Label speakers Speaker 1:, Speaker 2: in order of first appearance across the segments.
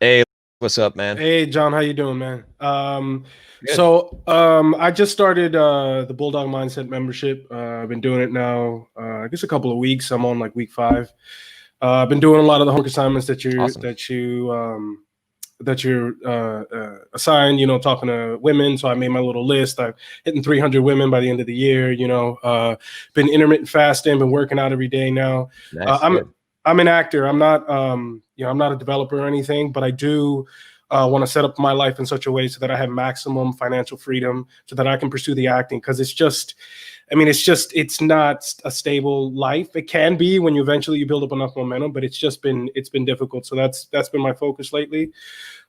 Speaker 1: Hey, what's up, man?
Speaker 2: Hey John, how you doing, man?
Speaker 1: Good.
Speaker 2: I just started the Bulldog Mindset membership. I've been doing it now, I guess a couple of weeks. I'm on like week 5. I've been doing a lot of the homework assignments
Speaker 1: Awesome.
Speaker 2: that you're assigned. You know, talking to women. So I made my little list. I'm hitting 300 women by the end of the year. Been intermittent fasting, been working out every day now. Uh,
Speaker 1: Nice.
Speaker 2: I'm
Speaker 1: Good.
Speaker 2: I'm an actor. I'm not I'm not a developer or anything, but I do want to set up my life in such a way so that I have maximum financial freedom so that I can pursue the acting, because it's not a stable life. It can be when you build up enough momentum, but it's been difficult. So that's been my focus lately.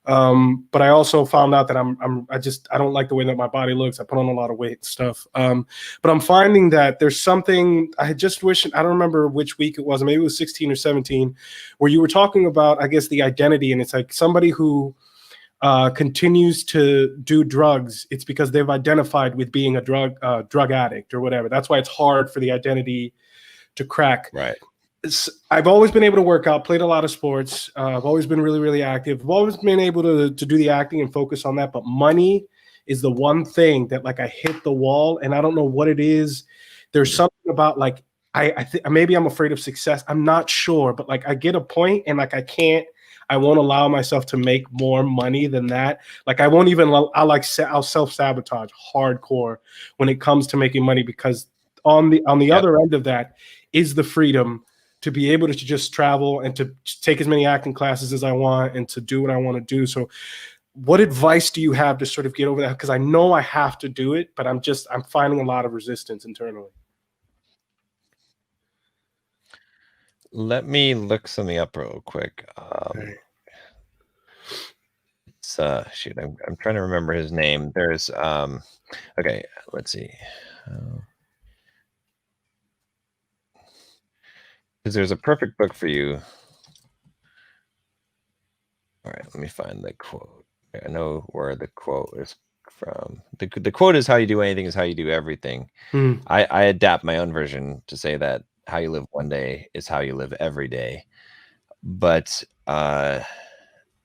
Speaker 2: But I also found out that I don't like the way that my body looks. I put on a lot of weight and stuff. But I'm finding that there's something I just wish, I don't remember which week it was, maybe it was 16 or 17, where you were talking about, I guess, the identity. And it's like somebody who continues to do drugs, it's because they've identified with being a drug addict or whatever. That's why it's hard for the identity to crack.
Speaker 1: Right.
Speaker 2: I've always been able to work out, played a lot of sports. I've always been really, really active. I've always been able to do the acting and focus on that. But money is the one thing that, like, I hit the wall, and I don't know what it is. There's something about, like, I think maybe I'm afraid of success. I'm not sure, but like I get a point, and like I won't allow myself to make more money than that. Like I won't even. I'll self-sabotage hardcore when it comes to making money, because on the
Speaker 1: Yep.
Speaker 2: other end of that is the freedom to be able to just travel and to take as many acting classes as I want and to do what I want to do. So what advice do you have to sort of get over that? Because I know I have to do it, but I'm finding a lot of resistance internally.
Speaker 1: Let me look something up real quick.
Speaker 2: Right.
Speaker 1: It's shoot, I'm trying to remember his name. There's okay, let's see. Because there's a perfect book for you. All right, let me find the quote. I know where the quote is from. The quote is, "How you do anything is how you do everything."
Speaker 2: Mm.
Speaker 1: I adapt my own version to say that how you live one day is how you live every day. But let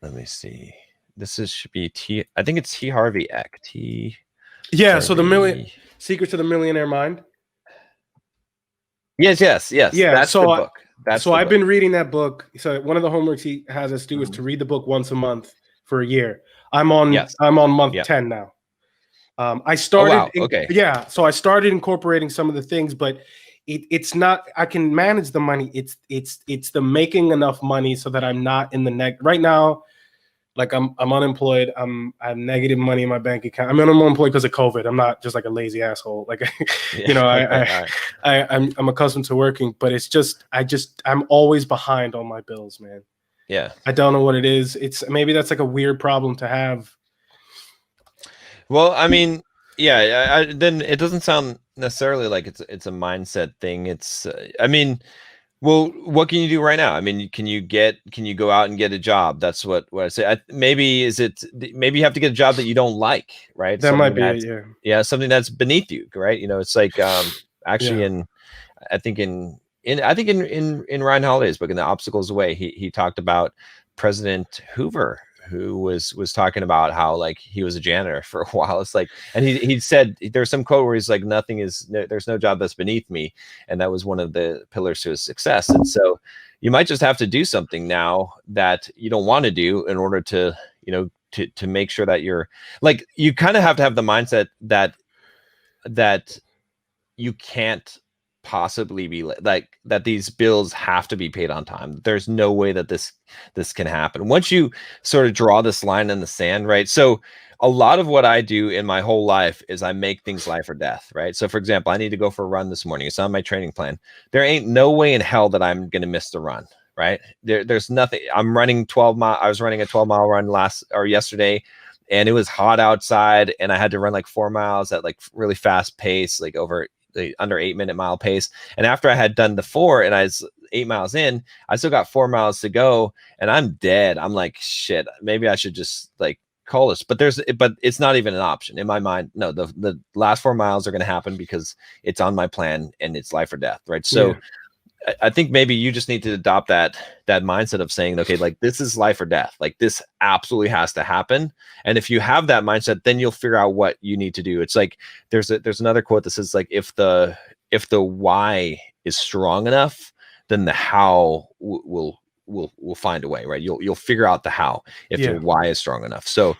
Speaker 1: me see. Should be T. I think it's T. Harvey Eck. T.
Speaker 2: Yeah. So
Speaker 1: Harvey.
Speaker 2: Secret to the Millionaire Mind.
Speaker 1: Yes.
Speaker 2: Yeah.
Speaker 1: That's the book. That's
Speaker 2: So
Speaker 1: the
Speaker 2: I've
Speaker 1: book.
Speaker 2: been reading that book. So one of the homeworks he has us do is to read the book once a month for a year.
Speaker 1: Yes.
Speaker 2: I'm on month
Speaker 1: Yeah.
Speaker 2: 10 now.
Speaker 1: Oh wow. Okay.
Speaker 2: So I started incorporating some of the things, but it's not. I can manage the money. It's the making enough money so that I'm not in the right now. Like I'm unemployed. I have negative money in my bank account. I'm unemployed because of COVID. I'm not just like a lazy asshole. Like,
Speaker 1: Yeah. Okay. All right.
Speaker 2: I'm accustomed to working, but I'm always behind on my bills, man.
Speaker 1: Yeah.
Speaker 2: I don't know what it is. It's maybe that's like a weird problem to have.
Speaker 1: Well, I mean, yeah. Then it doesn't sound necessarily like it's a mindset thing. It's. I mean, well, what can you do right now? I mean, can you go out and get a job? That's what I say. Maybe you have to get a job that you don't like, right?
Speaker 2: That might
Speaker 1: Something
Speaker 2: be it.
Speaker 1: that's
Speaker 2: Yeah.
Speaker 1: yeah, something that's beneath you, right? You know, it's like actually
Speaker 2: Yeah.
Speaker 1: I think in Ryan Holiday's book, In the Obstacles Away, he talked about President Hoover, who was talking about how, like, he was a janitor for a while. It's like, and he said there's some quote where he's like, there's no job that's beneath me, and that was one of the pillars to his success. And so you might just have to do something now that you don't want to do in order to, to make sure that you're, like, you kind of have to have the mindset that you can't possibly be like that these bills have to be paid on time. There's no way that this can happen once you sort of draw this line in the sand, right? So a lot of what I do in my whole life is I make things life or death, right? So for example, I need to go for a run this morning. It's on my training plan. There ain't no way in hell that I'm going to miss the run, right? There's nothing. I'm running 12 mile. I was running a 12-mile run yesterday, and it was hot outside, and I had to run like 4 miles at like really fast pace, like over the under 8-minute mile pace. And after I had done the 4 and I was 8 miles in, I still got 4 miles to go, and I'm dead. I'm like, shit, maybe I should just like call this. But it's not even an option in my mind. No, the last 4 miles are going to happen because it's on my plan and it's life or death, right? So
Speaker 2: Yeah.
Speaker 1: I think maybe you just need to adopt that mindset of saying, okay, like this is life or death. Like this absolutely has to happen. And if you have that mindset, then you'll figure out what you need to do. It's like there's another quote that says like if the why is strong enough, then the how will find a way, right? You'll figure out the how if your why is strong enough. So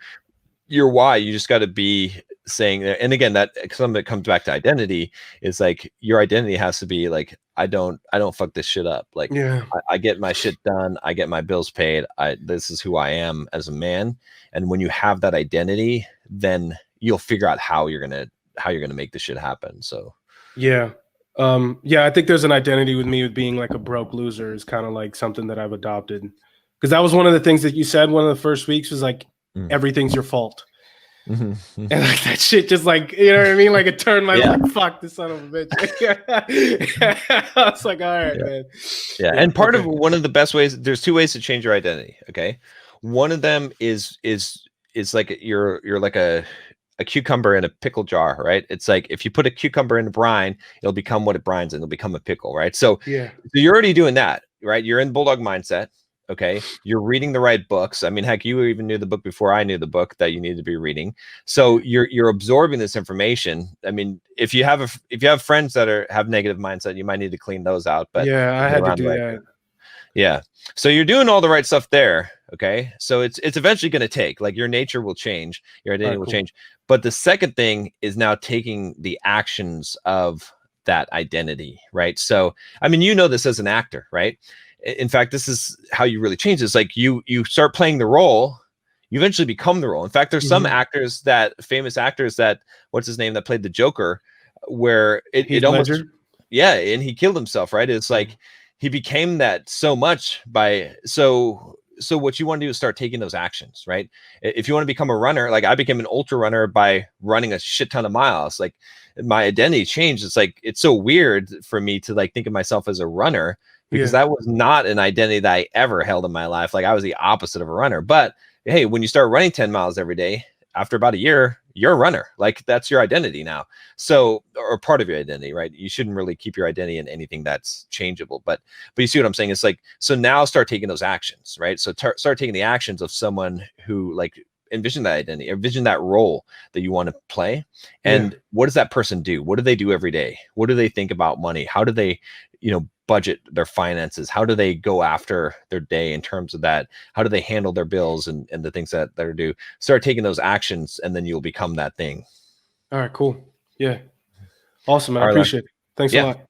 Speaker 1: your why, you just got to be saying, and again, that some of it comes back to identity, is like your identity has to be like, I don't fuck this shit up. Like I get my shit done. I get my bills paid. This is who I am as a man. And when you have that identity, then you'll figure out how you're going to make this shit happen. So,
Speaker 2: yeah. I think there's an identity with me with being like a broke loser is kind of like something that I've adopted. Because that was one of the things that you said one of the first weeks was like, everything's your fault. And like that shit just like, you know what I mean? Like it turned my like, fuck this son of a bitch. I was like, all right, man.
Speaker 1: Yeah. And part of one of the best ways, there's two ways to change your identity. Okay. One of them is like you're like a cucumber in a pickle jar, right? It's like if you put a cucumber in a brine, it'll become what it brines and it'll become a pickle, right? So you're already doing that, right? You're in Bulldog mindset. Okay. You're reading the right books. I mean, heck, you even knew the book before I knew the book that you needed to be reading. So you're absorbing this information. I mean, if you have friends that have negative mindset, you might need to clean those out. But
Speaker 2: yeah, I had to do that.
Speaker 1: Yeah. So you're doing all the right stuff there. Okay. So it's eventually going to take, like, your nature will change, your identity will change. But the second thing is now taking the actions of that identity, right? So, I mean, you know this as an actor, right? In fact, this is how you really change this. Like you start playing the role, you eventually become the role. In fact, there's some actors famous actors that, what's his name, that played the Joker, where it almost, and he killed himself, right? It's like he became that so much by, so what you want to do is start taking those actions, right? If you want to become a runner, like I became an ultra runner by running a shit ton of miles. Like my identity changed. It's like, it's so weird for me to like think of myself as a runner, because that was not an identity that I ever held in my life. Like I was the opposite of a runner. But hey, when you start running 10 miles every day, after about a year, you're a runner. Like that's your identity now. So, or part of your identity, right? You shouldn't really keep your identity in anything that's changeable. But you see what I'm saying? It's like, so now start taking those actions, right? So start taking the actions of someone who like envision that identity, envision that role that you want to play. And what does that person do? What do they do every day? What do they think about money? How do they, budget their finances? How do they go after their day in terms of that? How do they handle their bills and the things that are due? Start taking those actions, and then you'll become that thing.
Speaker 2: All right, cool. Yeah. Awesome, man. I appreciate it. Thanks a lot.